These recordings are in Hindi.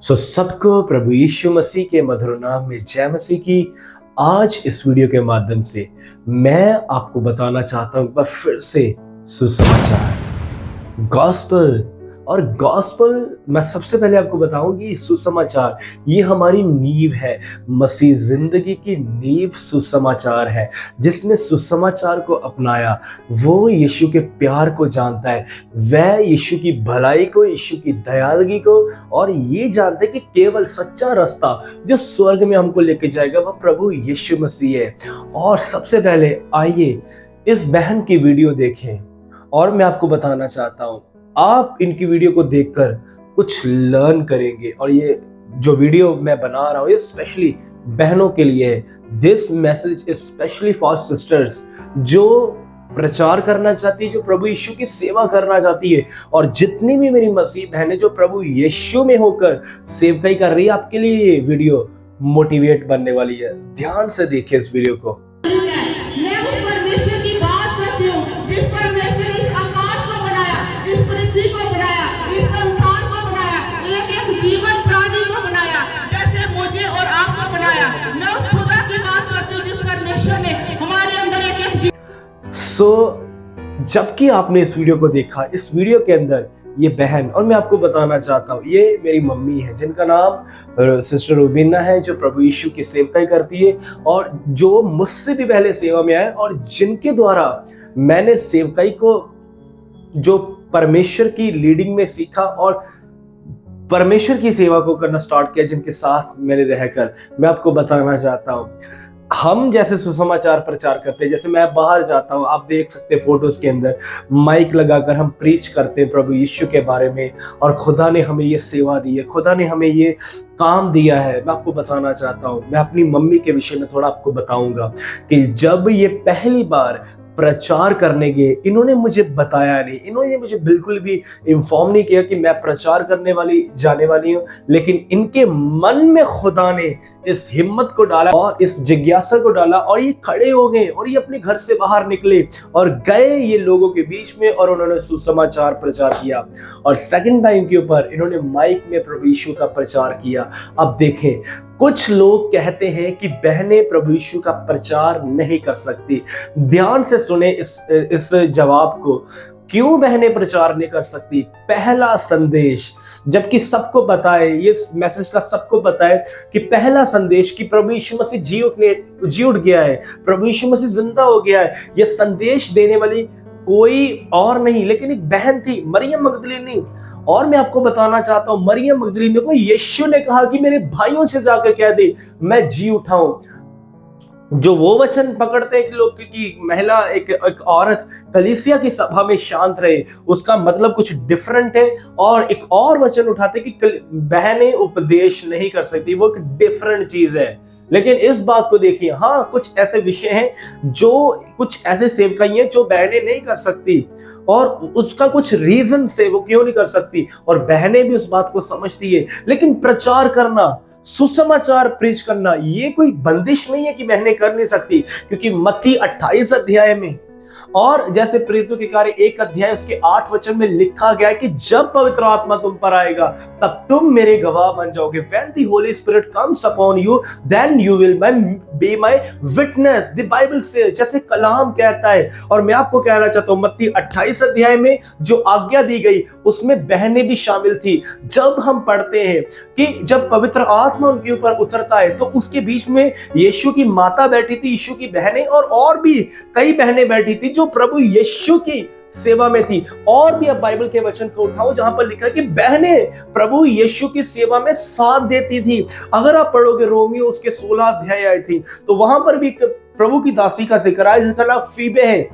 सबको प्रभु यीशु मसीह के मधुर नाम में जय मसीह की। आज इस वीडियो के माध्यम से मैं आपको बताना चाहता हूं एक बार फिर से सुसमाचार गॉस्पल। और गॉस्पल मैं सबसे पहले आपको बताऊंगी सुसमाचार ये हमारी नींव है। मसीह जिंदगी की नींव सुसमाचार है। जिसने सुसमाचार को अपनाया वो यीशु के प्यार को जानता है, वह यीशु की भलाई को, यीशु की दयालगी को, और ये जानता है कि केवल सच्चा रास्ता जो स्वर्ग में हमको लेके जाएगा वह प्रभु यीशु मसीह है। और सबसे पहले आइए इस बहन की वीडियो देखें और मैं आपको बताना चाहता हूं आप इनकी वीडियो को देखकर कुछ लर्न करेंगे। और ये जो वीडियो मैं बना रहा हूं ये स्पेशली बहनों के लिए है। This message is specially for sisters जो प्रचार करना चाहती है, जो प्रभु यीशु की सेवा करना चाहती है। और जितनी भी मेरी मसीह बहनें जो प्रभु यीशु में होकर सेवकाई कर रही है, आपके लिए ये वीडियो मोटिवेट बनने वाली है। ध्यान से देखिए इस वीडियो को। जबकि आपने इस वीडियो को देखा, इस वीडियो के अंदर ये बहन, और मैं आपको बताना चाहता हूँ ये मेरी मम्मी है जिनका नाम सिस्टर रूबीना है, जो प्रभु यीशु की सेवकाई करती है और जो मुझसे भी पहले सेवा में आए और जिनके द्वारा मैंने सेवकाई को जो परमेश्वर की लीडिंग में सीखा और परमेश्वर की सेवा को करना स्टार्ट किया, जिनके साथ मैंने रहकर मैं आपको बताना चाहता हूँ हम जैसे सुसमाचार प्रचार करते हैं। जैसे मैं बाहर जाता हूँ, आप देख सकते हैं फोटोज के अंदर माइक लगाकर हम प्रीच करते हैं प्रभु यीशु के बारे में। और खुदा ने हमें ये सेवा दी है, खुदा ने हमें ये काम दिया है। मैं आपको बताना चाहता हूँ, मैं अपनी मम्मी के विषय में थोड़ा आपको बताऊंगा कि जब ये पहली बार प्रचार करने गए, इन्होंने मुझे बताया नहीं, इन्होंने मुझे बिल्कुल भी इन्फॉर्म नहीं किया कि मैं प्रचार करने वाली जाने वाली हूँ। लेकिन इनके मन में खुदा ने इस हिम्मत को डाला और इस जिज्ञासा को डाला और ये खड़े हो गए और ये अपने घर से बाहर निकले और गए ये लोगों के बीच में और उन्होंने सुसमाचार प्रचार किया। और सेकंड टाइम के ऊपर इन्होंने माइक में प्रभु यीशु का प्रचार किया। अब देखें, कुछ लोग कहते हैं कि बहनें प्रभु यीशु का प्रचार नहीं कर सकती। ध्यान से सुने इस जवाब को। क्यों बहनें प्रचार नहीं कर सकती? पहला संदेश, जबकि सबको पता है, ये मैसेज का सबको पता है कि पहला संदेश कि प्रभु यीशु मसीह जी उठ गया है, प्रभु यीशु मसीह जिंदा हो गया है, ये संदेश देने वाली कोई और नहीं लेकिन एक बहन थी, मरियम मगदलीनी। और मैं आपको बताना चाहता हूं, मरियम मगदलीनी को यीशु ने कहा कि मेरे भाइयों से जाकर कह दे मैं जी उठा हूं। जो वो वचन पकड़ते हैं कि लोग की महिला एक औरत कलीसिया की सभा में शांत रहे, उसका मतलब कुछ डिफरेंट है। और एक और वचन उठाते कि बहनें उपदेश नहीं कर सकती, वो एक डिफरेंट चीज है। लेकिन इस बात को देखिए, हाँ कुछ ऐसे विषय हैं, जो कुछ ऐसे सेवकाई हैं जो बहनें नहीं कर सकती और उसका कुछ रीजन से वो क्यों नहीं कर सकती, और बहनें भी उस बात को समझती है। लेकिन प्रचार करना, सुसमाचार प्रीच करना, ये कोई बंदिश नहीं है कि बहनें कर नहीं सकती। क्योंकि मत्ती 28 अध्याय में और जैसे प्रेरितों के कार्य 1 अध्याय उसके 8 वचन में लिखा गया है कि जब पवित्र आत्मा तुम पर आएगा तब तुम मेरे गवाह बन जाओगे। When the Holy Spirit comes upon you, then you will be my witness. The Bible says, जैसे कलाम कहता है। और मैं आपको कहना चाहता हूँ, मत्ती 28 अध्याय में जो आज्ञा दी गई उसमें बहनें भी शामिल थी। जब हम पढ़ते हैं कि जब पवित्र आत्मा उनके ऊपर उतरता है तो उसके बीच में यीशु की माता बैठी थी, यीशु की बहनें और भी कई बहनें बैठी थी जो प्रभु यीशु की सेवा में थी। और भी अब बाइबल के वचन को उठाओ जहां पर लिखा है कि बहनें प्रभु यीशु की सेवा में साथ देती थी। अगर आप पढ़ोगे रोमियो उसके 16 अध्याय आई थी तो वहां पर भी प्रभु की दासी का जिक्र है, जिसका नाम फीबे है।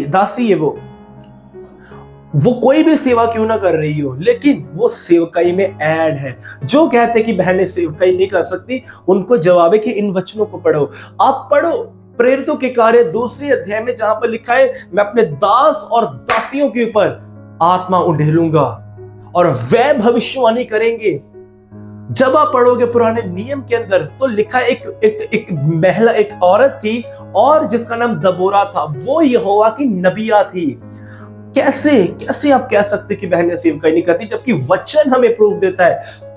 दासी है वो कोई भी सेवा क्यों ना कर रही हो, लेकिन वो सेवकाई में ऐड है। जो कहते हैं कि बहनें सेवकाई नहीं कर सकती, उनको जवाब है कि इन वचनों को पढ़ो। आप पढ़ो प्रेरितों के कार्य 2 अध्याय में जहां पर लिखा है मैं अपने दास और दासियों के ऊपर आत्मा उंडेलूंगा और वे भविष्यवाणी करेंगे। जब आप पढ़ोगे पुराने नियम के अंदर तो लिखा एक महिला, एक औरत थी और जिसका नाम दबोरा था, वो यहोवा की नबिया थी। कैसे कैसे आप कह सकते कि बहनें सेवकाई नहीं करती, जबकि वचन हमें प्रूफ देता है।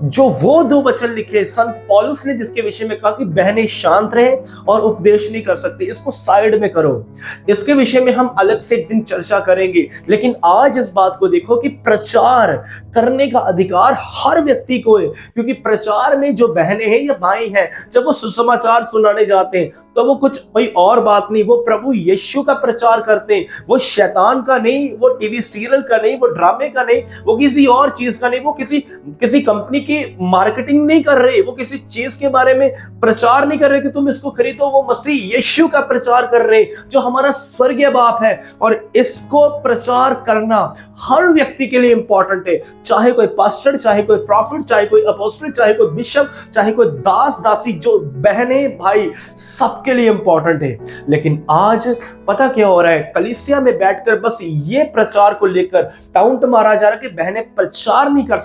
जो वो 2 वचन लिखे संत पौलुस ने, जिसके विषय में कहा कि बहनें शांत रहे और उपदेश नहीं कर सकती, इसको साइड में करो, इसके विषय में हम अलग से एक दिन चर्चा करेंगे। लेकिन आज इस बात को देखो कि प्रचार करने का अधिकार हर व्यक्ति को है, क्योंकि प्रचार में जो बहनें हैं या भाई हैं, जब वो सुसमाचार सुनाने जाते हैं तो वो कुछ कोई और बात नहीं, वो प्रभु यीशु का प्रचार करते हैं। वो शैतान का नहीं, वो टीवी सीरियल का नहीं, वो ड्रामे का नहीं, वो किसी और चीज का नहीं, वो किसी कंपनी की मार्केटिंग नहीं कर रहे, वो किसी चीज के बारे में प्रचार नहीं कर रहे कि तुम इसको खरीदो। वो मसीह यीशु का प्रचार कर रहे जो हमारा स्वर्गीय बाप है, और इसको प्रचार करना हर व्यक्ति के लिए इंपॉर्टेंट है। चाहे कोई पास्टर, चाहे कोई प्रॉफिट, चाहे कोई अपोस्टल, चाहे कोई बिशप, चाहे कोई दास दासी, जो बहनें भाई, सब के लिए इंपॉर्टेंट है। लेकिन आज पता क्या हो रहा है, कलीसिया में बैठकर बस ये प्रचार को लेकर टाउंट मारा जा रहा है कि बहनें प्रचार नहीं कर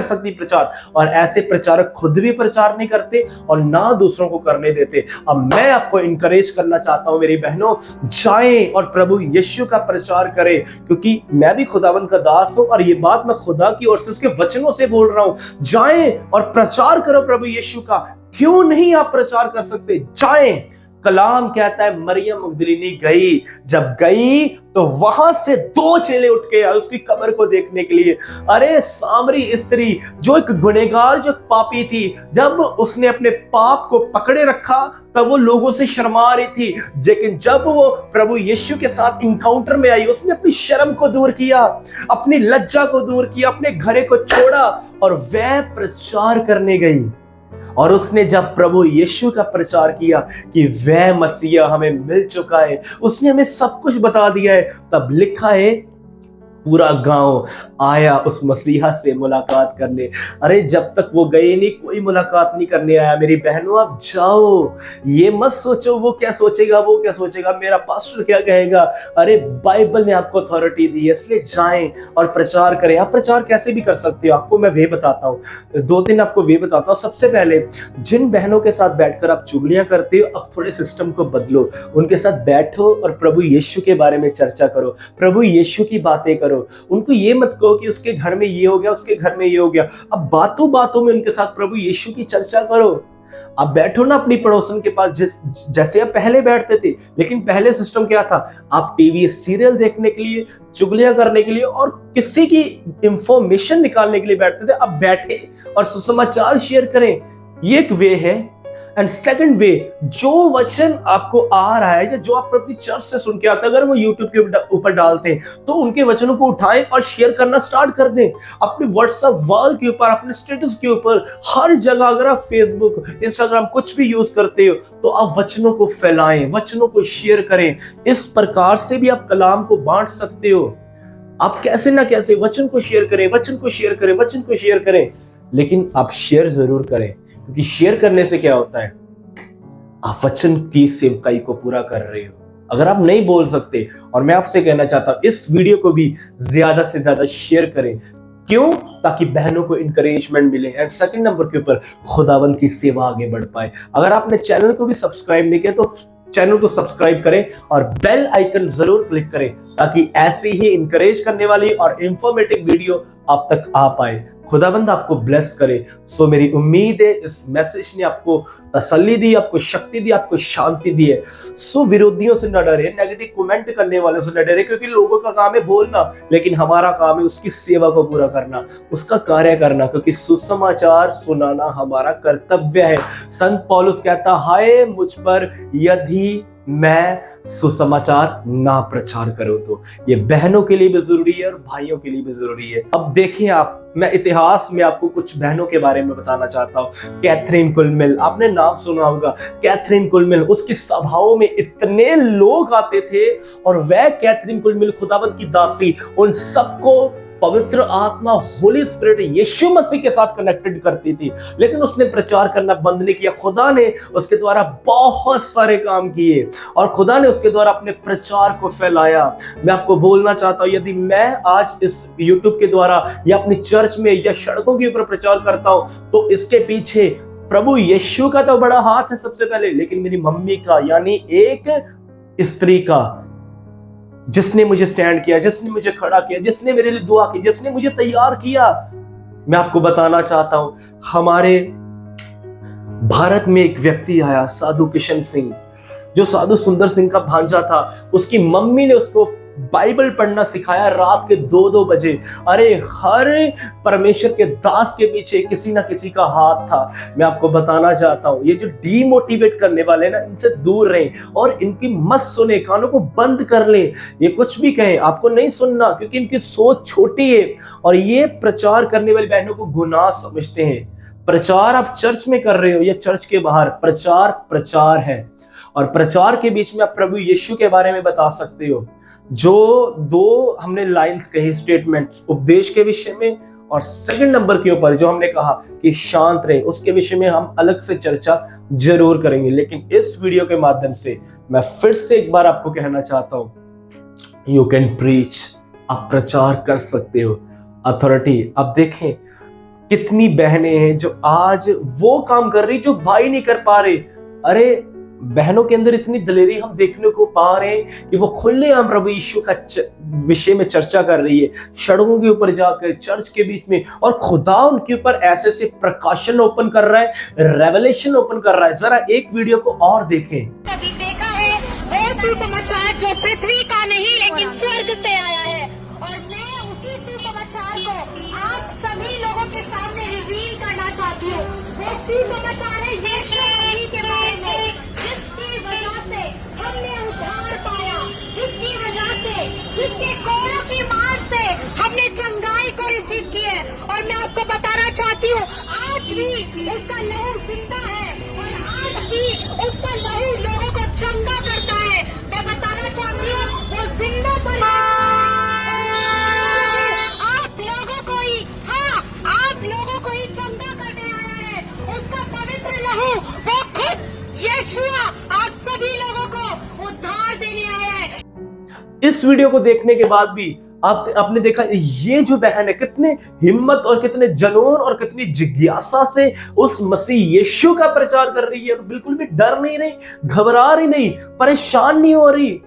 सकती प्रचार, और ऐसे प्रचारक खुद भी प्रचार नहीं करते और ना दूसरों को करने देते। अब मैं आपको इंकरेज करना चाहता हूं मेरी बहनों, जाएं और प्रभु यीशु का प्रचार करें, क्योंकि मैं भी खुदावंद का दास हूं और ये बात मैं खुदा की ओर से उसके वचनों से बोल रहा हूं। जाएं और प्रचार करो प्रभु यीशु का। क्यों नहीं आप प्रचार कर सकते? जाएं। कलाम कहता है मरियम मगदलीनी गई, जब गई तो वहां से 2 चेले उठ के आए उसकी कब्र को देखने के लिए। अरे सामरी स्त्री जो एक गुनहगार, जो पापी थी, जब उसने अपने पाप को पकड़े रखा तब वो लोगों से शर्मा रही थी, लेकिन जब वो प्रभु यीशु के साथ इंकाउंटर में आई, उसने अपनी शर्म को दूर किया, अपनी लज्जा को दूर किया, अपने घरे को छोड़ा और वह प्रचार करने गई। और उसने जब प्रभु यीशु का प्रचार किया कि वह मसीहा हमें मिल चुका है, उसने हमें सब कुछ बता दिया है, तब लिखा है पूरा गांव आया उस मसीहा से मुलाकात करने। अरे जब तक वो गए नहीं, कोई मुलाकात नहीं करने आया। मेरी बहनों, आप जाओ, ये मत सोचो वो क्या सोचेगा, वो क्या सोचेगा, मेरा पास्टर क्या कहेगा। अरे बाइबल ने आपको अथॉरिटी दी है, इसलिए जाएं और प्रचार करें। आप प्रचार कैसे भी कर सकते हो, आपको मैं वे बताता हूँ, 2-3 आपको वे बताता हूँ। सबसे पहले, जिन बहनों के साथ बैठकर आप चुगलियां करते हो, अब थोड़े सिस्टम को बदलो, उनके साथ बैठो और प्रभु यीशु के बारे में चर्चा करो, प्रभु यीशु की बातें करो। उनको ये मत कहो कि उसके घर में ये हो गया, उसके घर में ये हो गया। अब बातों बातों में उनके साथ प्रभु यीशु की चर्चा करो। आप बैठो ना अपनी पड़ोसन के पास, जैसे आप पहले बैठते थे। लेकिन पहले सिस्टम क्या था, आप टीवी सीरियल देखने के लिए, चुगलियां करने के लिए और किसी की इंफॉर्मेशन निकालने के लिए बैठते थे। अब बैठे और सुसमाचार शेयर करें, ये एक वे है। एंड सेकंड वे, जो वचन आपको आ रहा है या जो आप अपनी चर्च से सुन के आते हैं, अगर वो यूट्यूब के ऊपर डालते हैं तो उनके वचनों को उठाएं और शेयर करना स्टार्ट कर दें। अपने व्हाट्सएप वॉल के ऊपर, अपने स्टेटस के ऊपर, हर जगह। अगर आप फेसबुक, इंस्टाग्राम कुछ भी यूज करते हो तो आप वचनों को फैलाएं, वचनों को शेयर करें। इस प्रकार से भी आप कलाम को बांट सकते हो। आप कैसे ना कैसे वचन को शेयर करें, वचन को शेयर करें, वचन को शेयर करें। लेकिन आप शेयर जरूर करें, क्योंकि शेयर करने से क्या होता है, आप वचन की सेवकाई को पूरा कर रहे हो। अगर आप नहीं बोल सकते, और मैं आपसे कहना चाहता हूं इस वीडियो को भी ज्यादा से ज्यादा शेयर करें। क्यों? ताकि बहनों को इंकरेजमेंट मिले एंड सेकंड नंबर के ऊपर खुदावंद की सेवा आगे बढ़ पाए। अगर आपने चैनल को भी सब्सक्राइब नहीं किया तो चैनल को सब्सक्राइब करें और बेल आइकन जरूर क्लिक करें, ताकि ऐसी ही इंकरेज करने वाली और इंफॉर्मेटिव वीडियो आप तक आ पाए। खुदाबंद आपको ब्लेस करे। सो मेरी उम्मीद है इस मैसेज ने आपको तसल्ली दी, आपको शक्ति दी, आपको शांति दी है। सो विरोधियों से न डरे, नेगेटिव कमेंट करने वालों से न डरे, क्योंकि लोगों का काम है बोलना, लेकिन हमारा काम है उसकी सेवा को पूरा करना, उसका कार्य करना, क्योंकि सुसमाचार सुनाना हमारा कर्तव्य है। संत पौलुस कहता, हाय मुझ पर यदि मैं सुसमाचार ना प्रचार करूं। तो ये बहनों के लिए भी जरूरी है और भाइयों के लिए भी जरूरी है। अब देखिए आप, मैं इतिहास में आपको कुछ बहनों के बारे में बताना चाहता हूं। कैथरीन कुलमिल, आपने नाम सुना होगा। कैथरीन कुलमिल, उसकी सभाओं में इतने लोग आते थे और वह कैथरीन कुलमिल खुदावंद की दासी उन सबको पवित्र आत्मा, होली स्पिरिट, यीशु मसीह के साथ कनेक्टेड करती थी। लेकिन उसने प्रचार करना बंद नहीं किया। खुदा ने उसके द्वारा बहुत सारे काम किए और खुदा ने उसके द्वारा अपने प्रचार को फैलाया। मैं आपको बोलना चाहता हूं, यदि मैं आज इस यूट्यूब के द्वारा या अपनी चर्च में या सड़कों के ऊपर प्रचार करता हूं, तो इसके पीछे प्रभु यीशु का तो बड़ा हाथ है सबसे पहले, लेकिन मेरी मम्मी का, यानी एक स्त्री का, जिसने मुझे स्टैंड किया, जिसने मुझे खड़ा किया, जिसने मेरे लिए दुआ की, जिसने मुझे तैयार किया। मैं आपको बताना चाहता हूं, हमारे भारत में एक व्यक्ति आया, साधु किशन सिंह, जो साधु सुंदर सिंह का भांजा था। उसकी मम्मी ने उसको बाइबल पढ़ना सिखाया रात के 2-2 बजे। अरे हर परमेश्वर के दास के पीछे किसी ना किसी का हाथ था। मैं आपको बताना चाहता हूं, ये जो डीमोटिवेट करने वाले हैं ना, इनसे दूर रहें और इनकी मत सुने, कानों को बंद कर लें। ये कुछ भी कहें आपको नहीं सुनना, क्योंकि इनकी सोच छोटी है और ये प्रचार करने वाली बहनों को गुनाह समझते हैं। प्रचार आप चर्च में कर रहे हो या चर्च के बाहर, प्रचार प्रचार है। और प्रचार के बीच में आप प्रभु यीशु के बारे में बता सकते हो। जो 2 हमने लाइंस कही, स्टेटमेंट्स, उपदेश के विषय में और सेकंड नंबर के ऊपर जो हमने कहा कि शांत रहे, उसके विषय में हम अलग से चर्चा जरूर करेंगे। लेकिन इस वीडियो के माध्यम से मैं फिर से एक बार आपको कहना चाहता हूं, यू कैन प्रीच, आप प्रचार कर सकते हो। अथॉरिटी, अब देखें कितनी बहनें हैं जो आज वो काम कर रही जो भाई नहीं कर पा रहे। अरे बहनों के अंदर इतनी दिलेरी हम देखने को पा रहे हैं कि वो खुलेआम प्रभु यीशु का विषय में चर्चा कर रही है, सड़कों के ऊपर जाकर, चर्च के बीच में, और खुदा उनके ऊपर ऐसे से प्रकाशन ओपन कर रहा है, रेवलेशन ओपन कर रहा है। जरा एक वीडियो को और देखें। कभी देखा है वो सुसमाचार जो पृथ्वी का नहीं लेकिन स्वर्ग से आया है, और मैं उसी सुसमाचार को आप सभी लोगों के सामने रिवील करना चाहती हूँ। वो सुसमाचार है यीशु मसीह के बारे में, जिसकी वजह से हमने उद्धार पाया, जिसकी वजह से, जिसके कोड़ों की मार से हमने चंगाई को रिसीव की है। और मैं आपको बताना चाहती हूँ, आज भी उसका लहू जिंदा है और आज भी उसका लहू लोगों को चंगा करता है। मैं बताना चाहती हूँ, वो जिंदा पर आप लोगों को ही, हाँ, आप लोगों को ही चंगा करने आया है। उसका पवित्र लहू, वो खुद यीशुआ आप सभी लोगों को उद्धार देने आया है। इस वीडियो को देखने के बाद भी आपने देखा ये जो बहन है कितने हिम्मत और कितने जनून और कितनी जिज्ञासा से उस मसीह यीशु का प्रचार कर रही है, और बिल्कुल भी डर नहीं रही, घबरा रही नहीं, परेशान नहीं हो रही।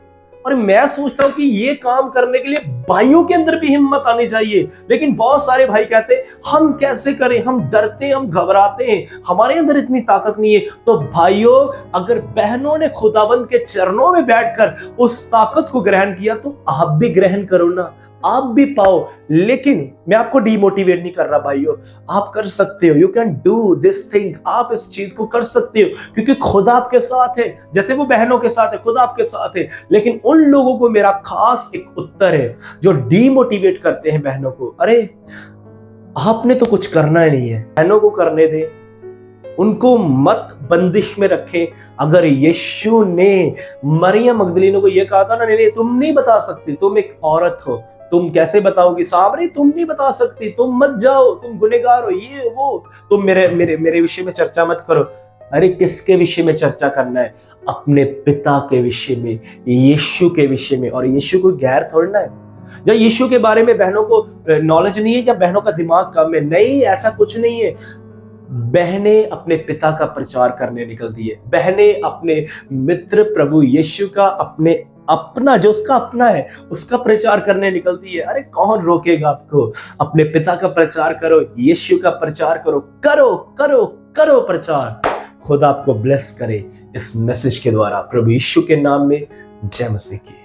और मैं सोचता हूं कि ये काम करने के लिए भाइयों के अंदर भी हिम्मत आनी चाहिए। लेकिन बहुत सारे भाई कहते हैं हम कैसे करें, हम डरते हैं, हम घबराते हैं, हमारे अंदर इतनी ताकत नहीं है। तो भाइयों, अगर बहनों ने खुदाबंद के चरणों में बैठकर उस ताकत को ग्रहण किया तो आप भी ग्रहण करो ना, आप भी पाओ। लेकिन मैं आपको डिमोटिवेट नहीं कर रहा भाइयों, आप कर सकते हो। You can do this thing, आप इस चीज को कर सकते हो, क्योंकि खुदा आपके साथ है। जैसे वो बहनों के साथ है, खुदा आपके साथ है। लेकिन उन लोगों को मेरा खास एक उत्तर है जो डिमोटिवेट करते हैं बहनों को। अरे आपने तो कुछ करना ही नहीं है, बहनों को करने दे, उनको मत बंदिश में रखें। अगर यीशु ने मरियम मगदलीनो को यह कहा था ना, नहीं तुम नहीं बता सकती, तुम एक औरत हो, तुम कैसे बताओगी सामरी, तुम नहीं बता सकती, तुम मत जाओ, तुम गुनहगार हो, ये वो, तुम मेरे विषय में चर्चा मत करो। अरे किसके विषय में चर्चा करना है? अपने पिता के विषय में, यीशु के विषय में। और यीशु कोई गैर थोड़ना है। या यीशु के बारे में बहनों को नॉलेज नहीं है या बहनों का दिमाग कम है? नहीं, ऐसा कुछ नहीं है। बहनें अपने पिता का प्रचार करने निकलती है। बहनें अपने मित्र प्रभु यीशु का, अपना जो उसका अपना है उसका प्रचार करने निकलती है। अरे कौन रोकेगा आपको? अपने पिता का प्रचार करो, यीशु का प्रचार करो, करो करो करो प्रचार। खुदा आपको ब्लेस करे इस मैसेज के द्वारा। प्रभु यीशु के नाम में जय मसीह की।